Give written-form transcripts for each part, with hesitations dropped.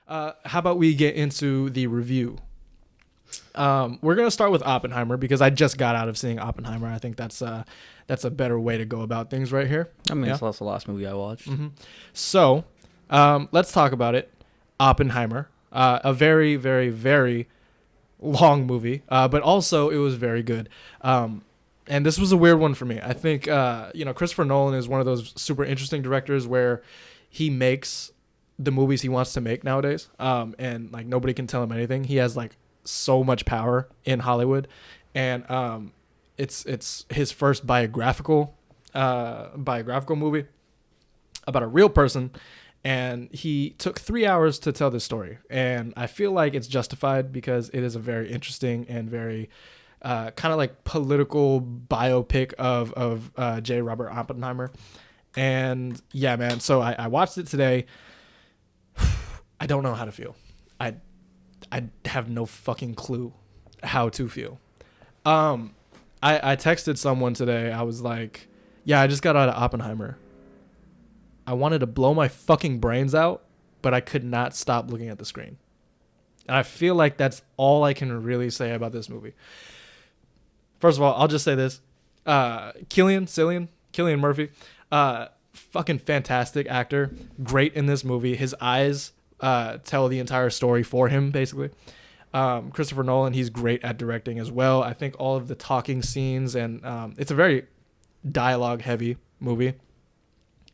How about we get into the review? We're gonna start with Oppenheimer because I just got out of seeing Oppenheimer. I think that's a better way to go about things right here. I mean, that's the last movie I watched. Mm-hmm. So, let's talk about it. Oppenheimer, a very, very, very long movie, but also it was very good. And this was a weird one for me. I think Christopher Nolan is one of those super interesting directors where he makes the movies he wants to make nowadays, and like nobody can tell him anything. He has like so much power in Hollywood, and it's his first biographical movie about a real person, and he took 3 hours to tell this story, and I feel like it's justified because it is a very interesting and very kind of like political biopic of J. Robert Oppenheimer. And yeah, man, so I watched it today. I don't know how to feel. I have no fucking clue how to feel. I texted someone today. I was like, yeah, I just got out of Oppenheimer. I wanted to blow my fucking brains out, but I could not stop looking at the screen. And I feel like that's all I can really say about this movie. First of all, I'll just say this. Cillian Murphy, fucking fantastic actor. Great in this movie. His eyes tell the entire story for him, basically. Christopher Nolan, he's great at directing as well. I think all of the talking scenes, and it's a very dialogue-heavy movie.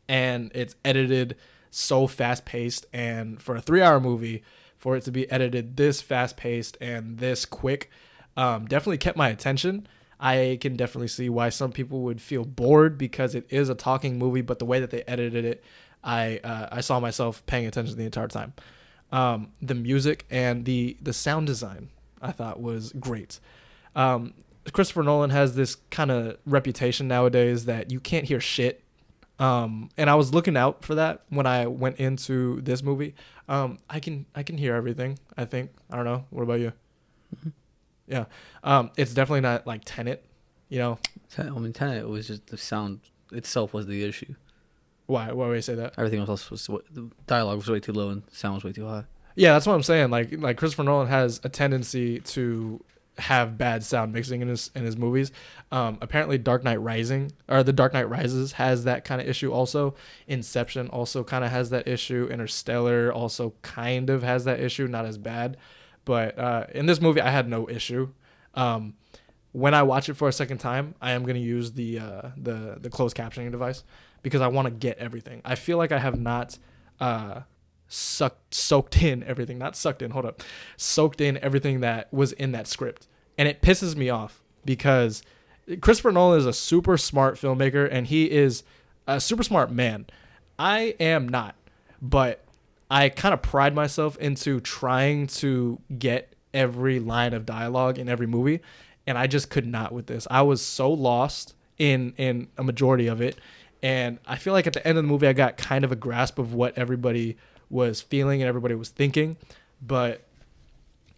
And it's edited so fast-paced. And for a 3-hour movie, for it to be edited this fast-paced and this quick, definitely kept my attention. I can definitely see why some people would feel bored because it is a talking movie, but the way that they edited it, I saw myself paying attention the entire time. The music and the sound design I thought was great. Christopher Nolan has this kind of reputation nowadays that you can't hear shit. And I was looking out for that when I went into this movie. I can hear everything, I think. I don't know. What about you? Mm-hmm. Yeah. It's definitely not like Tenet, Tenet was just the sound itself was the issue. Why would I say that? Everything else was the dialogue was way too low and the sound was way too high. Yeah, that's what I'm saying. Like Christopher Nolan has a tendency to have bad sound mixing in his movies. Apparently The Dark Knight Rises has that kind of issue also. Inception also kind of has that issue. Interstellar also kind of has that issue, not as bad. But in this movie, I had no issue. When I watch it for a second time, I am going to use the closed captioning device because I want to get everything. I feel like I have not soaked in everything that was in that script. And it pisses me off because Christopher Nolan is a super smart filmmaker and he is a super smart man. I am not, but I kind of pride myself into trying to get every line of dialogue in every movie, and I just could not with this. I was so lost in a majority of it, and I feel like at the end of the movie I got kind of a grasp of what everybody was feeling and everybody was thinking, but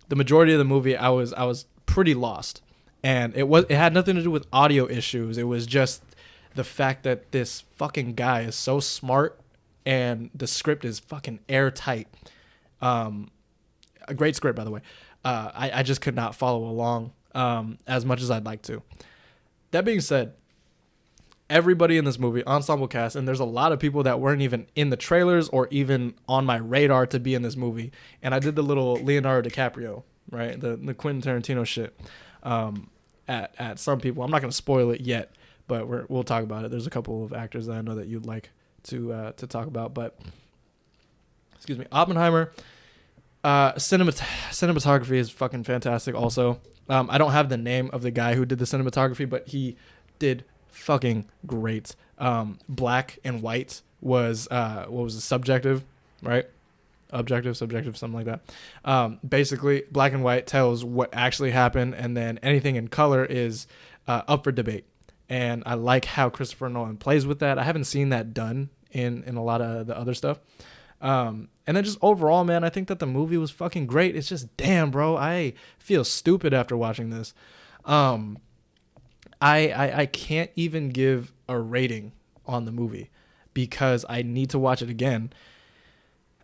the majority of the movie I was pretty lost, and it had nothing to do with audio issues. It was just the fact that this fucking guy is so smart and the script is fucking airtight. A great script, by the way. I just could not follow along as much as I'd like to. That being said, everybody in this movie, ensemble cast, and there's a lot of people that weren't even in the trailers or even on my radar to be in this movie. And I did the little Leonardo DiCaprio, right? The Quentin Tarantino shit at some people. I'm not going to spoil it yet, but we'll talk about it. There's a couple of actors that I know that you'd like to talk about, but excuse me. Oppenheimer, cinematography is fucking fantastic. Also, I don't have the name of the guy who did the cinematography, but he did fucking great. Black and white was what was it? Subjective, right? Objective, subjective, something like that. Basically, black and white tells what actually happened, and then anything in color is up for debate. And I like how Christopher Nolan plays with that. I haven't seen that done in a lot of the other stuff. And then just overall, man, I think that the movie was fucking great. It's just, damn, bro, I feel stupid after watching this. I can't even give a rating on the movie because I need to watch it again.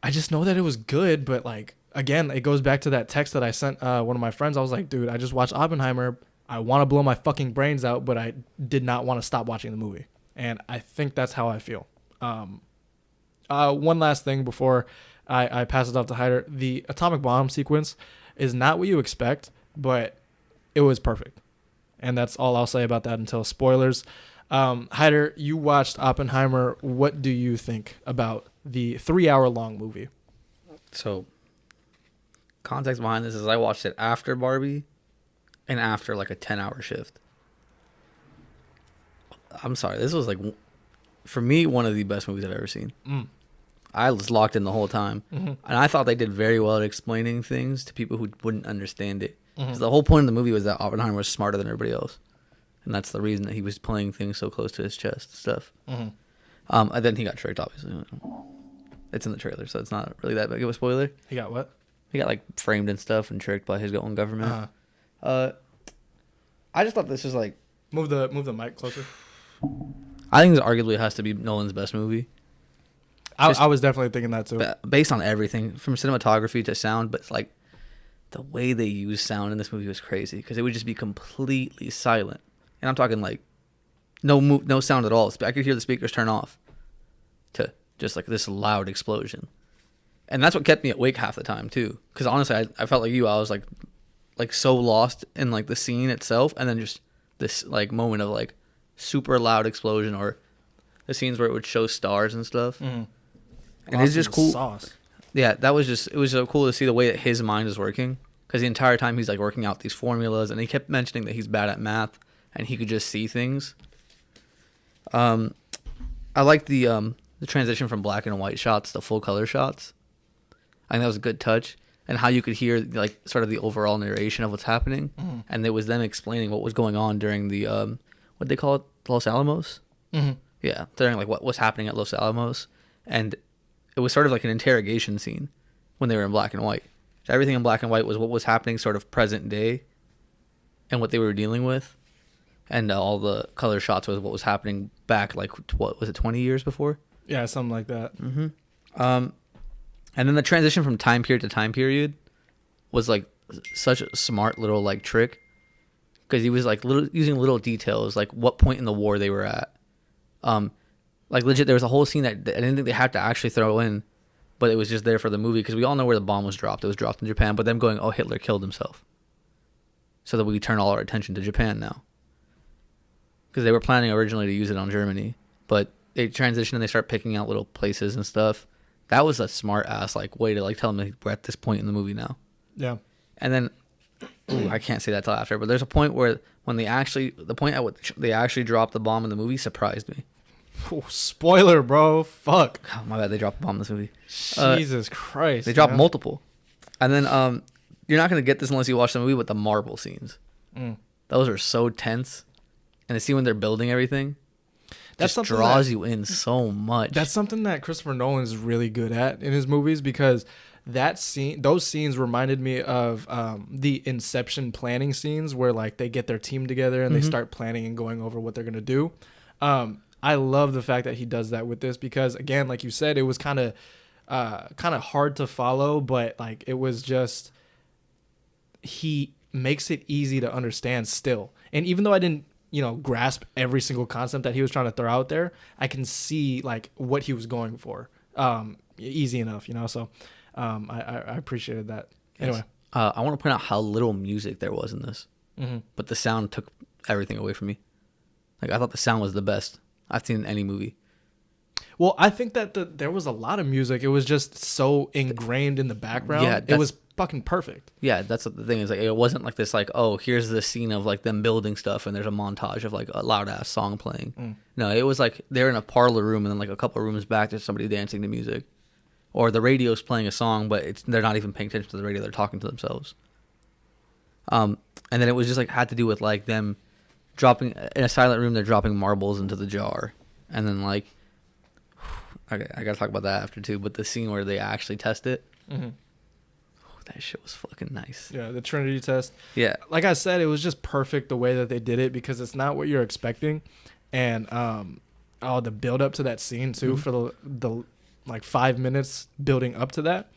I just know that it was good, but like again, it goes back to that text that I sent one of my friends. I was like, dude, I just watched Oppenheimer. I want to blow my fucking brains out, but I did not want to stop watching the movie. And I think that's how I feel. One last thing before I pass it off to Hauder. The atomic bomb sequence is not what you expect, but it was perfect. And that's all I'll say about that until spoilers. Hauder, you watched Oppenheimer. What do you think about the 3-hour-long movie? So, context behind this is I watched it after Barbie and after like a 10-hour shift. I'm sorry. This was like, for me, one of the best movies I've ever seen. I was locked in the whole time. And I thought they did very well at explaining things to people who wouldn't understand it. Because the whole point of the movie was that Oppenheimer was smarter than everybody else. And that's the reason that he was playing things so close to his chest and stuff. And then he got tricked, obviously. It's in the trailer, so it's not really that big of a spoiler. He got what? He got like framed and stuff and tricked by his own government. I just thought this was like... Move the mic closer. I think this arguably has to be Nolan's best movie. I was definitely thinking that too. Based on everything, from cinematography to sound, but like the way they use sound in this movie was crazy because it would just be completely silent. And I'm talking like no sound at all. I could hear the speakers turn off to just like this loud explosion. And that's what kept me awake half the time too. Because honestly, I felt like you. I was like so lost in like the scene itself, and then just this like moment of like super loud explosion, or the scenes where it would show stars and stuff. And it's just cool. Sauce. Yeah, it was so cool to see the way that his mind is working. Because the entire time he's like working out these formulas, and he kept mentioning that he's bad at math, and he could just see things. I like the transition from black and white shots to full color shots. I think that was a good touch, and how you could hear like sort of the overall narration of what's happening, and it was them explaining what was going on during the what they call it, Los Alamos. Yeah, during like what was happening at Los Alamos, and it was sort of like an interrogation scene when they were in black and white. So everything in black and white was what was happening sort of present day and what they were dealing with. And all the color shots was what was happening back, like, what was it, 20 years before? Yeah, something like that. And then the transition from time period to time period was like such a smart little like trick. Because he was like using little details, like what point in the war they were at. Like legit, there was a whole scene that I didn't think they had to actually throw in, but it was just there for the movie because we all know where the bomb was dropped. It was dropped in Japan, but them going, "Oh, Hitler killed himself," so that we turn all our attention to Japan now. Because they were planning originally to use it on Germany, but they transitioned and they start picking out little places and stuff. That was a smart ass like way to like tell them we're at this point in the movie now. Yeah. And then I can't say that till after, but there's a point where when they actually dropped the bomb in the movie surprised me. Oh, spoiler, bro. Fuck. Oh, my bad. They dropped the bomb in this movie. Jesus Christ. They dropped multiple. And then you're not going to get this unless you watch the movie, but the marble scenes. Those are so tense. And the scene when they're building everything that draws you in so much. That's something that Christopher Nolan is really good at in his movies, because those scenes reminded me of the Inception planning scenes where like they get their team together and they start planning and going over what they're going to do. I love the fact that he does that with this because, again, like you said, it was kind of hard to follow, but like it was just, he makes it easy to understand still. And even though I didn't, grasp every single concept that he was trying to throw out there, I can see like what he was going for, easy enough, So I appreciated that. Yes. Anyway, I want to point out how little music there was in this, but the sound took everything away from me. Like I thought the sound was the best I've seen in any movie. Well, I think that there was a lot of music. It was just so ingrained in the background. Yeah, it was fucking perfect. Yeah, that's what the thing is. Like, it wasn't like this, like, oh, here's the scene of like them building stuff, and there's a montage of like a loud ass song playing. No, it was like they're in a parlor room, and then like a couple of rooms back, there's somebody dancing to music, or the radio's playing a song, but they're not even paying attention to the radio. They're talking to themselves. And then it was just like had to do with like them dropping in a silent room. They're dropping marbles into the jar, and then like. Okay, I gotta talk about that after too. But the scene where they actually test it, that shit was fucking nice. Yeah, the Trinity test. Yeah, like I said, it was just perfect the way that they did it because it's not what you're expecting, and the build up to that scene too for the like 5 minutes building up to that.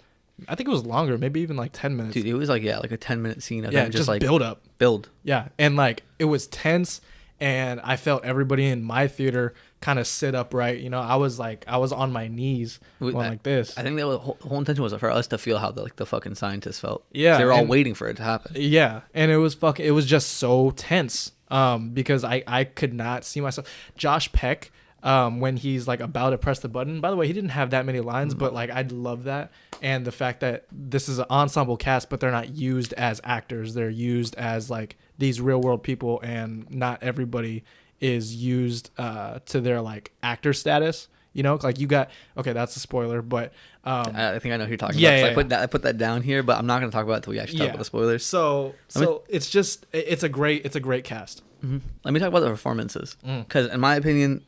I think it was longer, maybe even like 10 minutes. Dude, it was like like a 10-minute scene of Yeah, him just like build up. build. Yeah, and like it was tense, and I felt everybody in my theater kind of sit upright. You know, I was on my knees going like this. I think the whole intention was for us to feel how the fucking scientists felt. Yeah, they were all waiting for it to happen. Yeah, and it was just so tense. Because I could not see myself. Josh Peck, when he's like about to press the button. By the way, he didn't have that many lines, but like I love that, and the fact that this is an ensemble cast, but they're not used as actors. They're used as like these real world people, and not everybody is used to their like actor status. You know, like you got that's a spoiler, but I think I know who you're talking about. I put that down here, but I'm not going to talk about it until we actually talk about the spoilers. So it's a great cast. Mm-hmm. Let me talk about the performances, because in my opinion,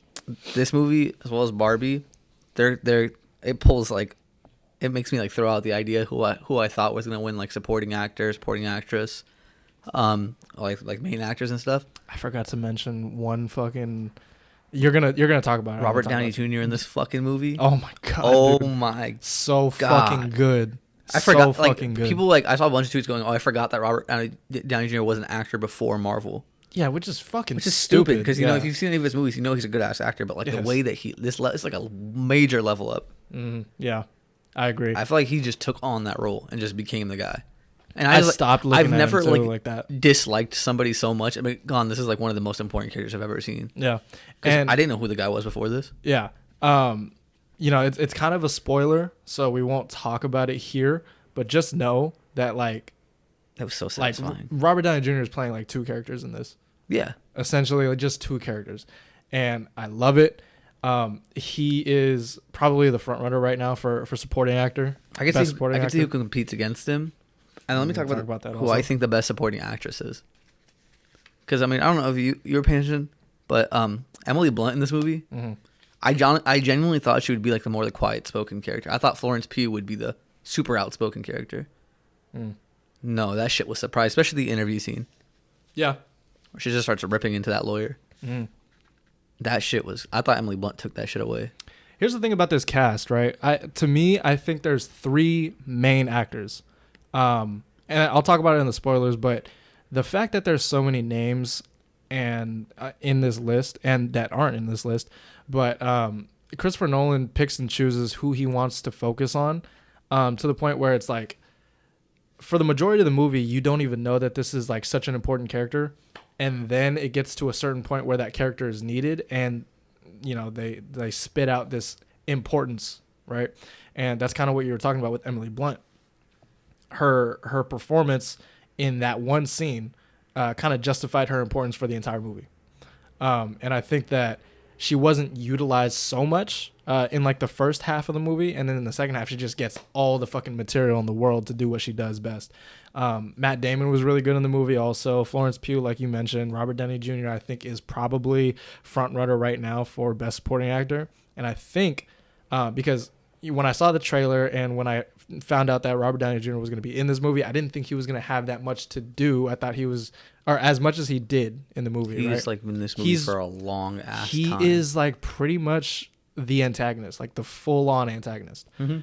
this movie as well as Barbie, it pulls like, it makes me like throw out the idea who I thought was going to win like supporting actor, supporting actress, like main actors and stuff. I forgot to mention one fucking. You're gonna talk about it. Robert Downey Jr. in this fucking movie. Oh my god. Oh dude. my so god. Fucking good. I forgot. Like fucking good. people I saw a bunch of tweets going, "Oh, I forgot that Robert Downey Jr. was an actor before Marvel." Yeah, which is stupid because you know if you've seen any of his movies, you know he's a good ass actor. But like the way that it's like a major level up. Yeah, I agree. I feel like he just took on that role and just became the guy. And I stopped looking. I've at never him like that. disliked somebody so much. I mean, this is like one of the most important characters I've ever seen. Yeah, and I didn't know who the guy was before this. Yeah, you know, it's kind of a spoiler, so we won't talk about it here. But just know that like that was so satisfying. Like Robert Downey Jr. is playing like two characters in this. Yeah, essentially like just two characters, and I love it. He is probably the front runner right now for supporting actor. I can see who competes against him. And let me talk about that who also. I think the best supporting actress is. Because, I mean, I don't know if you're paying attention, but Emily Blunt in this movie, I genuinely thought she would be like the more the quiet-spoken character. I thought Florence Pugh would be the super outspoken character. No, that shit was surprised, especially the interview scene. Yeah. Where she just starts ripping into that lawyer. That shit was... I thought Emily Blunt took that shit away. Here's the thing about this cast, right? To me, I think there's three main actors. And I'll talk about it in the spoilers, but the fact that there's so many names and in this list and that aren't in this list, but Christopher Nolan picks and chooses who he wants to focus on, to the point where it's like, for the majority of the movie, you don't even know that this is like such an important character, and then it gets to a certain point where that character is needed, and you know they spit out this importance, right? And that's kind of what you were talking about with Emily Blunt. Her performance in that one scene kind of justified her importance for the entire movie. And I think that she wasn't utilized so much in like the first half of the movie, and then in the second half she just gets all the fucking material in the world to do what she does best. Matt Damon was really good in the movie also. Florence Pugh, like you mentioned. Robert Downey Jr. I think is probably front runner right now for best supporting actor. And I think because when I saw the trailer and when I found out that Robert Downey Jr. was going to be in this movie, I didn't think he was going to have that much to do. I thought he was, or as much as he did in the movie. He's like in this movie for a long ass time. He is like pretty much the antagonist, like the full on antagonist. Yeah,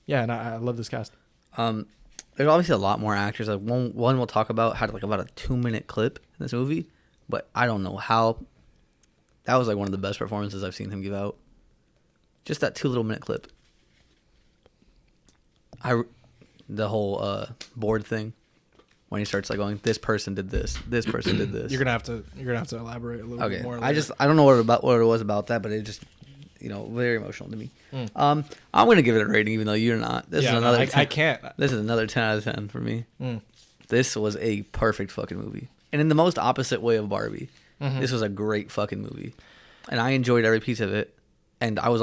and I love this cast. There's obviously a lot more actors. Like one we'll talk about had like about a 2-minute clip in this movie, but I don't know how. That was like one of the best performances I've seen him give out. Just that 2-minute clip. The whole board thing, when he starts like going, this person did this person did this. You're gonna have to elaborate a little bit more. Later. I don't know what it was about that, but it just very emotional to me. I'm gonna give it a rating, even though you're not. This is another. I can't. This is another 10 out of 10 for me. This was a perfect fucking movie, and in the most opposite way of Barbie. This was a great fucking movie, and I enjoyed every piece of it. And I was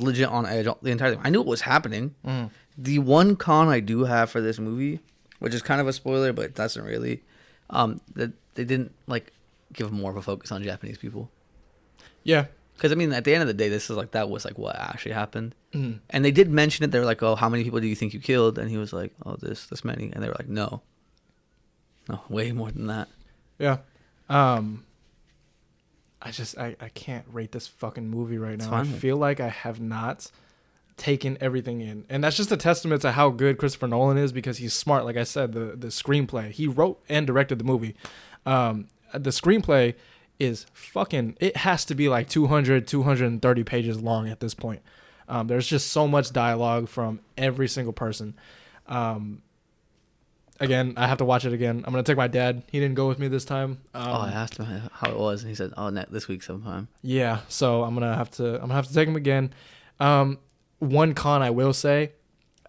legit on edge the entire time. I knew what was happening. The one con I do have for this movie, which is kind of a spoiler, but it doesn't really, that they didn't like give more of a focus on Japanese people. Yeah, because I mean, at the end of the day, that was like what actually happened. And they did mention it. They were like, "Oh, how many people do you think you killed?" And he was like, "Oh, this many." And they were like, "No, way more than that." Yeah. I can't rate this fucking movie right now. I feel like I have not taking everything in. And that's just a testament to how good Christopher Nolan is, because he's smart. Like I said, the screenplay, he wrote and directed the movie. The screenplay is it has to be like 230 pages long at this point. There's just so much dialogue from every single person. Again, I have to watch it again. I'm going to take my dad. He didn't go with me this time. I asked him how it was, and he said, this week sometime. Yeah, so I'm going to have to take him again. One con I will say,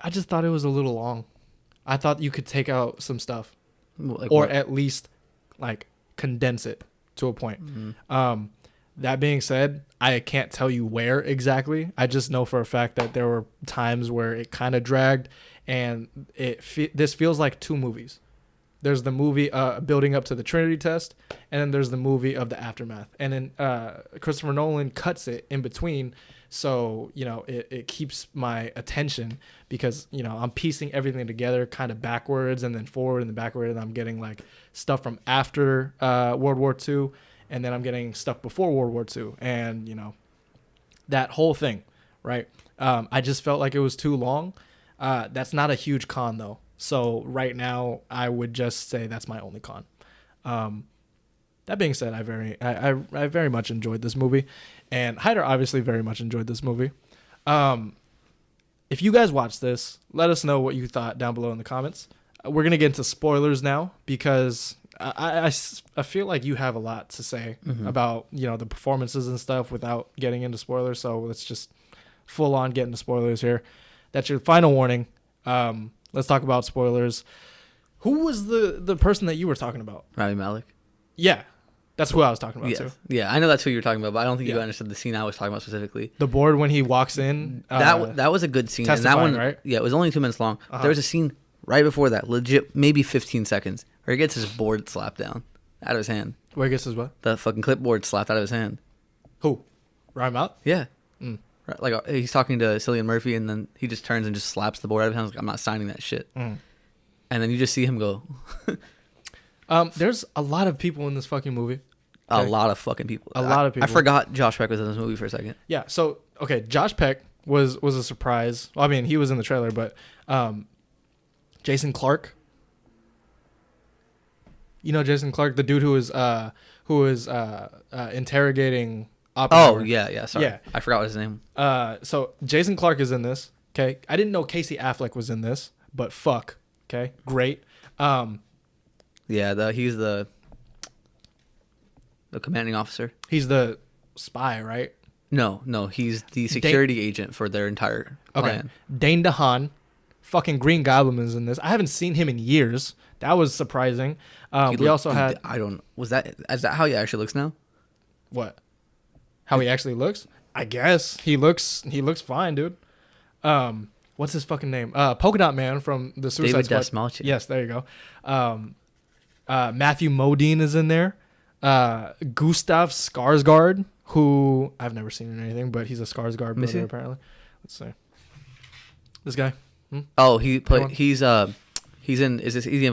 I just thought it was a little long. I thought you could take out some stuff, Like or what? at least like condense it to a point. Mm-hmm. That being said, I can't tell you where exactly. I just know for a fact that there were times where it kind of dragged, and this feels like two movies. There's the movie building up to the Trinity test, and then there's the movie of the aftermath. And then Christopher Nolan cuts it in between, so it keeps my attention, because I'm piecing everything together kind of backwards and then forward and then backward, and I'm getting like stuff from after World War II, and then I'm getting stuff before World War II, and that whole thing, right? I just felt like it was too long. That's not a huge con though. So right now, I would just say that's my only con. That being said, I very much enjoyed this movie, and Hauder obviously very much enjoyed this movie. If you guys watch this, let us know what you thought down below in the comments. We're gonna get into spoilers now, because I feel like you have a lot to say about the performances and stuff without getting into spoilers. So let's just full on get into spoilers here. That's your final warning. Let's talk about spoilers. Who was the person that you were talking about? Rami Malek. Yeah, that's who I was talking about too. Yeah, I know that's who you were talking about, but I don't think Yeah. you understood the scene I was talking about specifically. The board when he walks in. That was a good scene. And that testifying, one, right? Yeah, it was only 2 minutes long. Uh-huh. There was a scene right before that, legit, maybe 15 seconds, where he gets his board slapped down out of his hand. Where he gets his what? The fucking clipboard slapped out of his hand. Who? Ryan Malek? Yeah. Mm. Right, like he's talking to Cillian Murphy, and then he just turns and just slaps the board out of his hand. Like, I'm not signing that shit. Mm. And then you just see him go. There's a lot of people in this fucking movie. A Okay. lot of fucking people. A lot of people. I forgot Josh Peck was in this movie for a second. Yeah. So okay, Josh Peck was a surprise. Well, I mean, he was in the trailer, but Jason Clarke. Jason Clarke, the dude who is interrogating Oppenheimer. Oh yeah. Sorry, Yeah. I forgot what his name. So Jason Clarke is in this. Okay, I didn't know Casey Affleck was in this, but fuck. Okay, great. Yeah, he's the commanding officer. He's the spy, right? No, he's the security agent for their entire plan. Dane DeHaan, fucking Green Goblin is in this. I haven't seen him in years. That was surprising. We also had is that how he actually looks now? what? How he actually looks? I guess he looks fine, dude. What's his fucking name? Polka Dot Man from the Suicide David Squad. Desmalchian. Yes, there you go. Matthew Modine is in there. Gustav Skarsgård, who I've never seen in anything, but he's a Skarsgård brother apparently. Let's see. This guy. Oh, he's in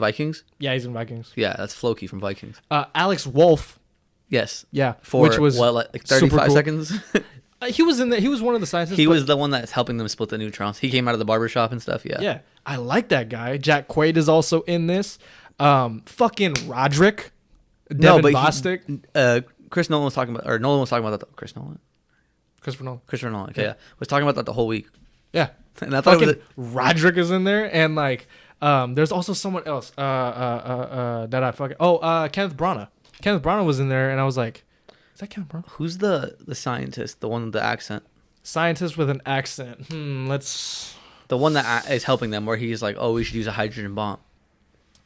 Vikings? Yeah, he's in Vikings. Yeah, that's Floki from Vikings. Alex Wolff. Yes. Yeah, Which was like 35 cool. seconds? He was in there. He was one of the scientists. He was the one that's helping them split the neutrons. He came out of the barbershop and stuff. Yeah. Yeah, I like that guy. Jack Quaid is also in this. Fucking Roderick. Devin Bostic. Chris Nolan was talking about, or Nolan was talking about that. Christopher Nolan. Okay, yeah. Was talking about that the whole week. Yeah. And I thought Fucking Roderick is in there, and like, there's also someone else. That I fucking. Kenneth Branagh. Kenneth Branagh was in there, and I was like, is that Kenneth Branagh? Who's the scientist? The one with the accent. Scientist with an accent. Let's. The one that is helping them, where he's like, "Oh, we should use a hydrogen bomb."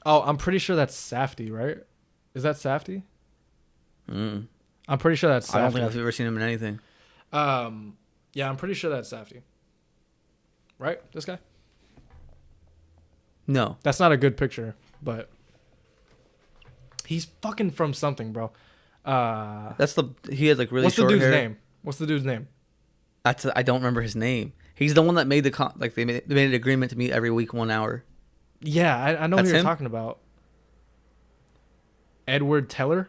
Oh, I'm pretty sure that's Safdie, right? Is that Safdie? I'm pretty sure that's Safdie. I don't think I've ever seen him in anything. Yeah, I'm pretty sure that's Safdie. Right? This guy? No. That's not a good picture, but he's fucking from something, bro. He had like really What's short the dude's hair. name? What's the dude's name? I don't remember his name. He's the one that made they made an agreement to meet every week 1 hour. Yeah, I know who That's you're him? talking about. Edward Teller?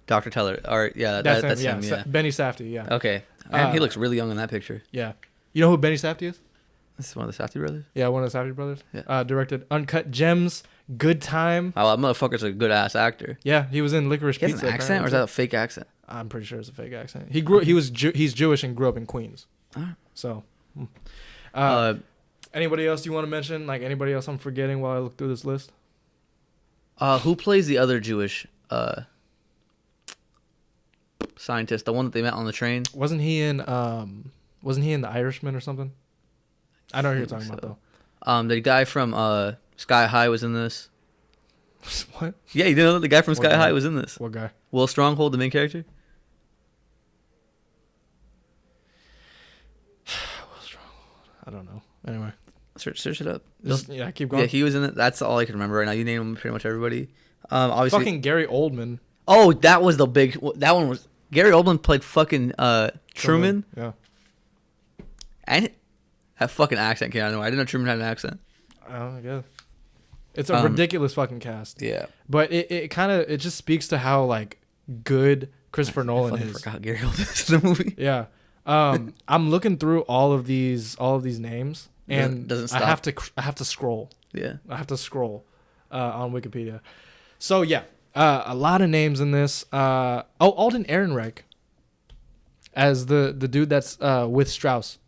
Dr. Teller. Or yeah, That's that's him. him. Yeah. Benny Safdie, yeah. Okay. And he looks really young in that picture. Yeah. You know who Benny Safdie is? This is one of the Safdie brothers. Yeah, one of the Safdie brothers. Yeah. Directed Uncut Gems, Good Time. Oh, that motherfucker's a good ass actor. Yeah, he was in Licorice He has Pizza. an accent, or is that a fake accent? I'm pretty sure it's a fake accent. He's Jewish and grew up in Queens. So, anybody else you want to mention? Like anybody else I'm forgetting while I look through this list? Who plays the other Jewish scientist? The one that they met on the train? Wasn't he in The Irishman or something? I know who you're talking about though. The guy from Sky High was in this. What? Yeah, you know the guy from What Sky guy? High was in this. What guy? Will Stronghold, the main character. I don't know. Anyway, Search it up. yeah, keep going. Yeah, he was in it. That's all I can remember right now. You name pretty much everybody. Obviously. Fucking Gary Oldman. Oh, that was the big. That one was Gary Oldman played fucking Truman. Yeah. And that fucking accent came out of nowhere. I didn't know Truman had an accent. I guess. It's a ridiculous fucking cast. Yeah. But it kind of it just speaks to how like good Christopher Nolan I fucking is. forgot Gary Oldman is in the movie. Yeah. I'm looking through all of these names and Doesn't stop. I have to scroll. Yeah. I have to scroll on Wikipedia. So yeah, a lot of names in this. Alden Ehrenreich as the dude that's with Strauss,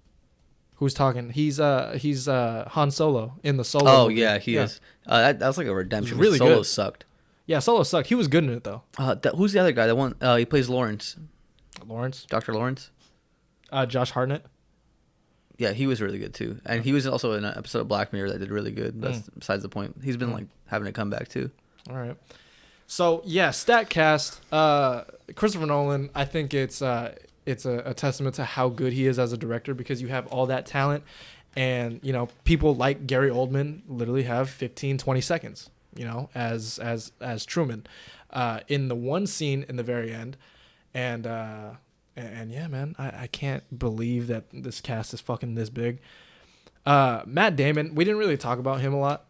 who's talking. He's Han Solo in the Solo. Oh movie. yeah, he is. That was like a redemption. It was really Solo good. sucked. Yeah, Solo sucked. He was good in it though. Who's the other guy? The one he plays Lawrence. Lawrence. Dr. Lawrence. Josh Hartnett. Yeah, he was really good too, and he was also in an episode of Black Mirror that did really good. That's besides the point. He's been like having a comeback too. All right. So yeah, StatCast. Christopher Nolan. I think it's a testament to how good he is as a director because you have all that talent, and you know people like Gary Oldman literally have 15, 20 seconds. You know, as Truman, in the one scene in the very end, and yeah, man, I can't believe that this cast is fucking this big. Matt Damon, we didn't really talk about him a lot.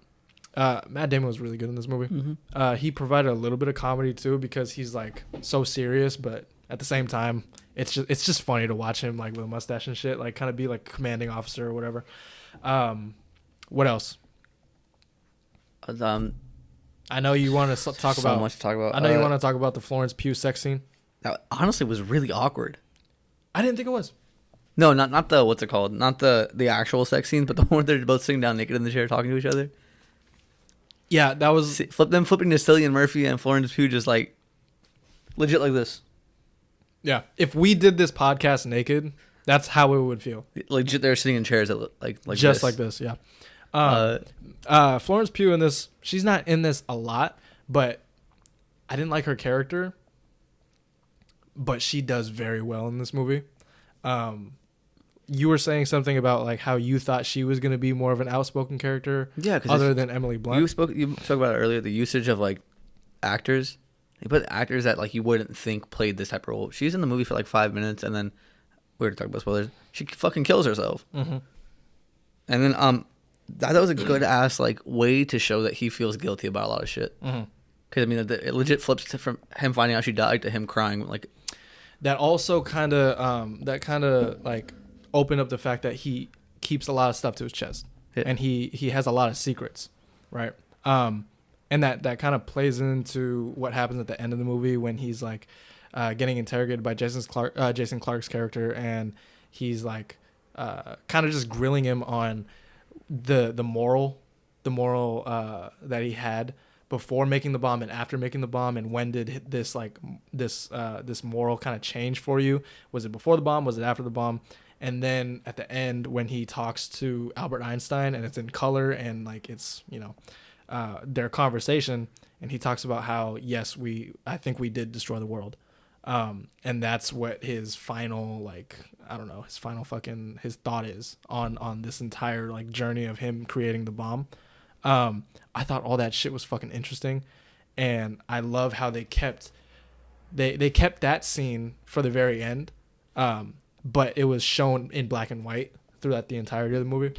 Matt Damon was really good in this movie. Mm-hmm. He provided a little bit of comedy too because he's like so serious, but at the same time, it's just funny to watch him like with a mustache and shit, like kind of be like a commanding officer or whatever. What else? I know you want to talk about. So much to talk about. I know you want to talk about the Florence Pugh sex scene. That honestly was really awkward. I didn't think it was. No, not the what's it called? Not the actual sex scene, but the one where they're both sitting down naked in the chair talking to each other. Yeah, that was Flipping to Cillian Murphy and Florence Pugh just like legit like this. Yeah, if we did this podcast naked, that's how it would feel. Legit, they're sitting in chairs that look like just this. like this. Yeah. Florence Pugh in this, she's not in this a lot, but I didn't like her character. But she does very well in this movie. You were saying something about like how you thought she was going to be more of an outspoken character, other than Emily Blunt. You spoke about it earlier. The usage of like actors. They put actors that like you wouldn't think played this type of role. She's in the movie for like 5 minutes, and then we were talking about spoilers. She fucking kills herself. Mm-hmm. And then I thought it was a good ass like way to show that he feels guilty about a lot of shit. Mm-hmm. Because I mean, it legit flips from him finding out she died to him crying. Like that also kind of like opened up the fact that he keeps a lot of stuff to his chest, and he has a lot of secrets, right? And that kind of plays into what happens at the end of the movie when he's like getting interrogated by Jason Clarke's character, and he's like kind of just grilling him on the moral that he had before making the bomb and after making the bomb, and when did this moral kind of change for you? Was it before the bomb? Was it after the bomb? And then at the end when he talks to Albert Einstein and it's in color and like it's their conversation, and he talks about how yes I think we did destroy the world, and that's what his final his thought is on this entire like journey of him creating the bomb. I thought all that shit was fucking interesting, and I love how they kept that scene for the very end, but it was shown in black and white throughout the entirety of the movie.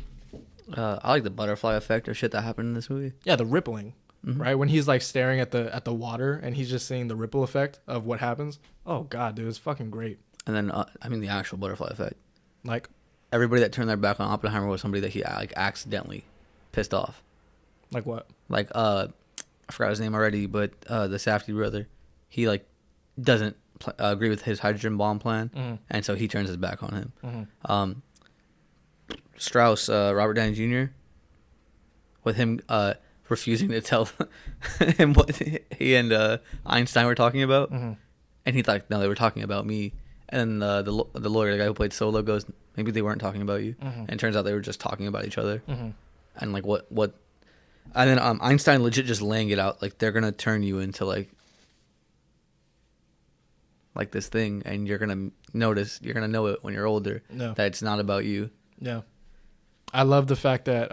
I like the butterfly effect or shit that happened in this movie. Yeah, the rippling, right? When he's like staring at the water and he's just seeing the ripple effect of what happens. Oh god, dude, it's fucking great. And then the actual butterfly effect. Like everybody that turned their back on Oppenheimer was somebody that he like accidentally pissed off. Like what? Like I forgot his name already, but the Safdie brother, he like doesn't agree with his hydrogen bomb plan, and so he turns his back on him. Strauss, Robert Downey Jr., with him refusing to tell him what he and Einstein were talking about, and he thought, no, they were talking about me. And then the lawyer, the guy who played Solo, goes, maybe they weren't talking about you, and it turns out they were just talking about each other. And like what, and then Einstein legit just laying it out, like they're gonna turn you into like this thing, and you're gonna know it when you're older, that it's not about you. Yeah, I love the fact that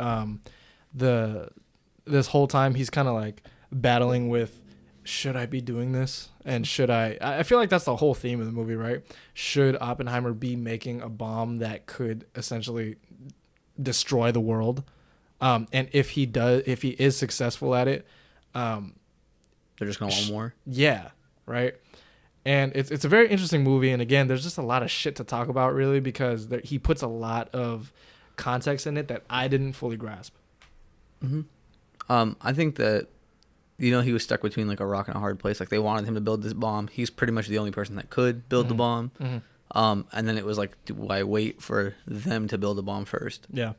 this whole time he's kind of like battling with, should I be doing this, and should I feel like that's the whole theme of the movie, right? Should Oppenheimer be making a bomb that could essentially destroy the world? And if he is successful at it, they're just gonna want more. Yeah, right. And it's a very interesting movie, and again, there's just a lot of shit to talk about, really, because he puts a lot of context in it that I didn't fully grasp. I think that, he was stuck between like a rock and a hard place. Like they wanted him to build this bomb. He's pretty much the only person that could build the bomb. And then it was like, do I wait for them to build the bomb first? Yeah.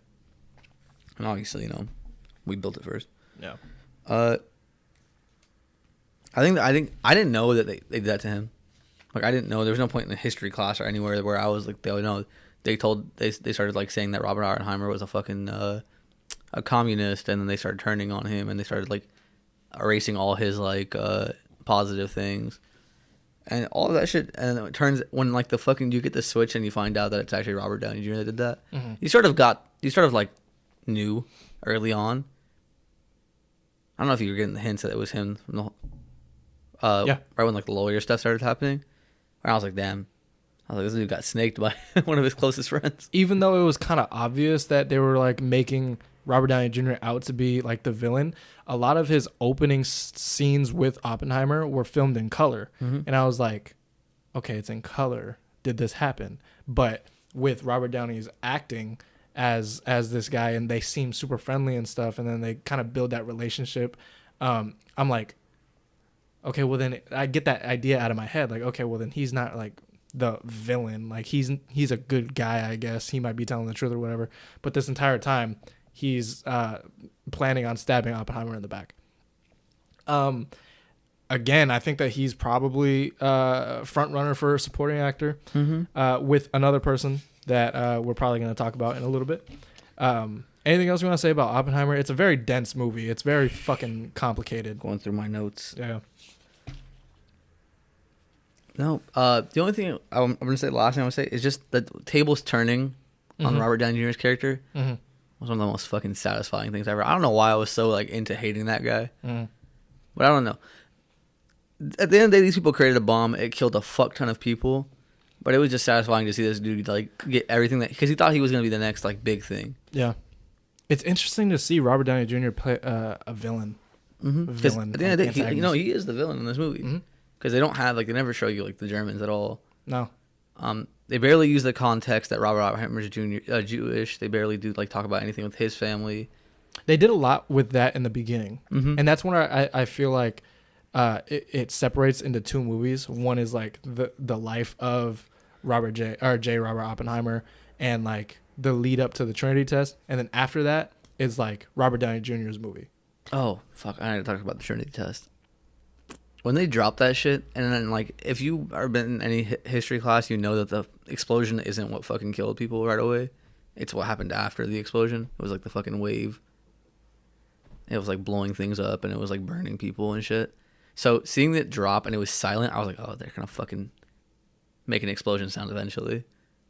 And obviously, we built it first. Yeah. I think I didn't know that they did that to him. Like I didn't know. There was no point in the history class or anywhere where I was like, they started like saying that Robert Oppenheimer was a fucking a communist, and then they started turning on him, and they started like erasing all his like positive things and all of that shit. And it turns, when like the fucking you get the switch and you find out that it's actually Robert Downey Jr. that did that, you sort of like knew early on. I don't know if you were getting the hints that it was him from the right when like the lawyer stuff started happening. And I was like, damn. I was like, this dude got snaked by one of his closest friends. Even though it was kind of obvious that they were like making Robert Downey Jr. out to be like the villain, a lot of his opening scenes with Oppenheimer were filmed in color. And I was like, okay, it's in color. Did this happen? But with Robert Downey's acting as this guy, and they seem super friendly and stuff, and then they kind of build that relationship, I'm like, okay, well then I get that idea out of my head. Like, okay, well then he's not like the villain. Like he's a good guy, I guess. He might be telling the truth or whatever. But this entire time, he's planning on stabbing Oppenheimer in the back. Again, I think that he's probably front runner for a supporting actor with another person that we're probably going to talk about in a little bit. Anything else you want to say about Oppenheimer? It's a very dense movie. It's very fucking complicated. Going through my notes. Yeah. No, the only thing I'm going to say, the last thing I'm going to say, is just the tables turning on Robert Downey Jr.'s character was one of the most fucking satisfying things ever. I don't know why I was so like into hating that guy, but I don't know. At the end of the day, these people created a bomb. It killed a fuck ton of people, but it was just satisfying to see this dude like get everything that, because he thought he was going to be the next like big thing. Yeah, it's interesting to see Robert Downey Jr. play a villain. Villain. At the end of the day, he is the villain in this movie. Because they don't have, like, they never show you, like, the Germans at all. No. They barely use the context that Robert Oppenheimer is Jewish. They barely do, like, talk about anything with his family. They did a lot with that in the beginning. And that's when I feel like it separates into two movies. One is, like, the life of Robert Oppenheimer and, like, the lead up to the Trinity test. And then after that is, like, Robert Downey Jr.'s movie. Oh, fuck. I need to talk about the Trinity test. When they drop that shit, and then, like, if you are been in any history class, you know that the explosion isn't what fucking killed people right away. It's what happened after the explosion. It was, like, the fucking wave. It was, like, blowing things up, and it was, like, burning people and shit. So, seeing it drop, and it was silent, I was like, oh, they're gonna fucking make an explosion sound eventually.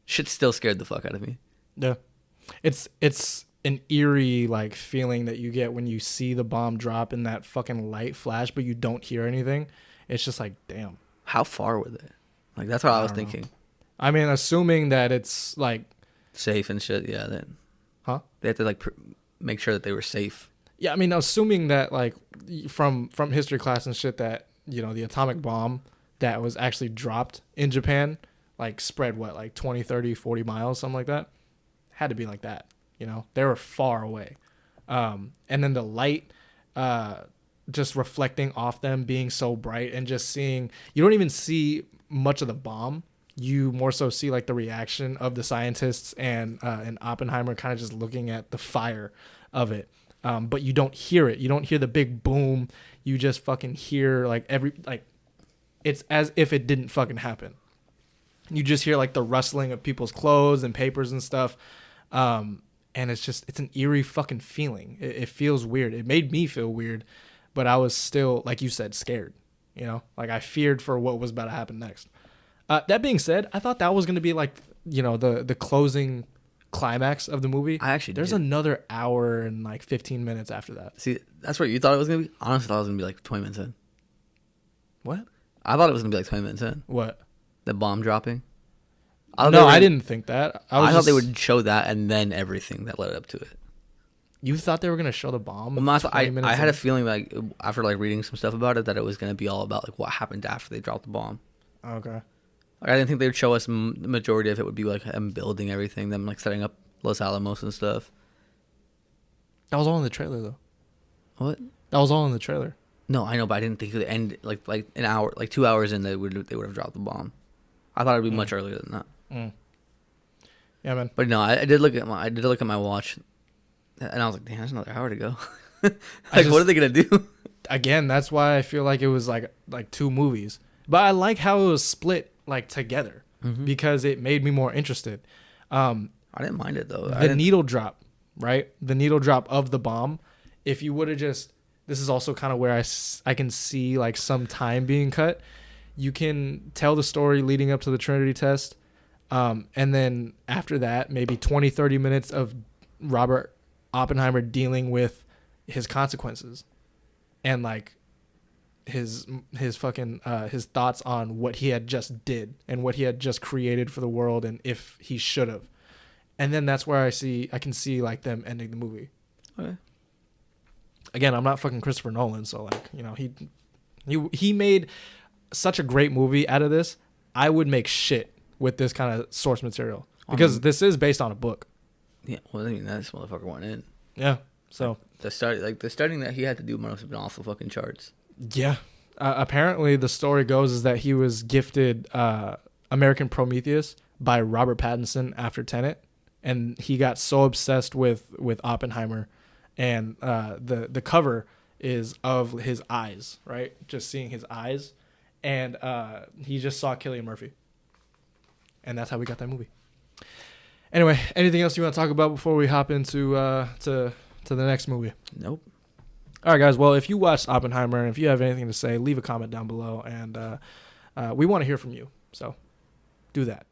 Shit still scared the fuck out of me. Yeah. It's an eerie like feeling that you get when you see the bomb drop in that fucking light flash, but you don't hear anything. It's just like, damn. How far were they? Like, that's what I was thinking. I mean, assuming that it's like safe and shit. Yeah. Then. Huh? They have to like make sure that they were safe. Yeah. I mean, assuming that like from history class and shit that, you know, the atomic bomb that was actually dropped in Japan, like spread what, like 20, 30, 40 miles, something like that. had to be like that. They were far away. And then the light just reflecting off them being so bright, and just seeing, you don't even see much of the bomb. You more so see like the reaction of the scientists and Oppenheimer kind of just looking at the fire of it. But you don't hear it. You don't hear the big boom. You just fucking hear it's as if it didn't fucking happen. You just hear like the rustling of people's clothes and papers and stuff. And it's an eerie fucking feeling. It feels weird. It made me feel weird, but I was still, like you said, scared. Like I feared for what was about to happen next. That being said, I thought that was going to be like, the closing climax of the movie. There's another hour and like 15 minutes after that. See, that's what you thought it was going to be? Honestly, I thought it was going to be like 20 minutes in. What? I thought it was going to be like 20 minutes in. What? The bomb dropping. I didn't think that. I thought they would show that and then everything that led up to it. You thought they were going to show the bomb? Well, I had a feeling like after like reading some stuff about it that it was going to be all about like what happened after they dropped the bomb. Okay. Like, I didn't think they would show us the majority of it would be like them building everything, them like setting up Los Alamos and stuff. That was all in the trailer though. What? That was all in the trailer. No, I know, but I didn't think it would end like an hour, like 2 hours in they would have dropped the bomb. I thought it'd be much earlier than that. Yeah, man. But no, I did look at my watch, and I was like, damn, there's another hour to go. What are they gonna do? Again, that's why I feel like it was like two movies. But I like how it was split like together because it made me more interested. I didn't mind it though. The needle drop, right? The needle drop of the bomb. If you would have this is also kind of where I can see like some time being cut. You can tell the story leading up to the Trinity test. And then after that, maybe 20, 30 minutes of Robert Oppenheimer dealing with his consequences and like his fucking his thoughts on what he had just did and what he had just created for the world and if he should have. And then that's where I can see like them ending the movie. Okay. Again, I'm not fucking Christopher Nolan, so like, he made such a great movie out of this. I would make shit with this kind of source material because this is based on a book. Yeah, well, I mean, that motherfucker went in. Yeah, so the starting that he had to do must have been off the fucking charts. Yeah, apparently the story goes is that he was gifted American Prometheus by Robert Pattinson after Tenet, and he got so obsessed with Oppenheimer, and the cover is of his eyes, right? Just seeing his eyes, and he just saw Cillian Murphy. And that's how we got that movie. Anyway, anything else you want to talk about before we hop into to the next movie? Nope. All right, guys. Well, if you watched Oppenheimer and if you have anything to say, leave a comment down below. And we want to hear from you. So do that.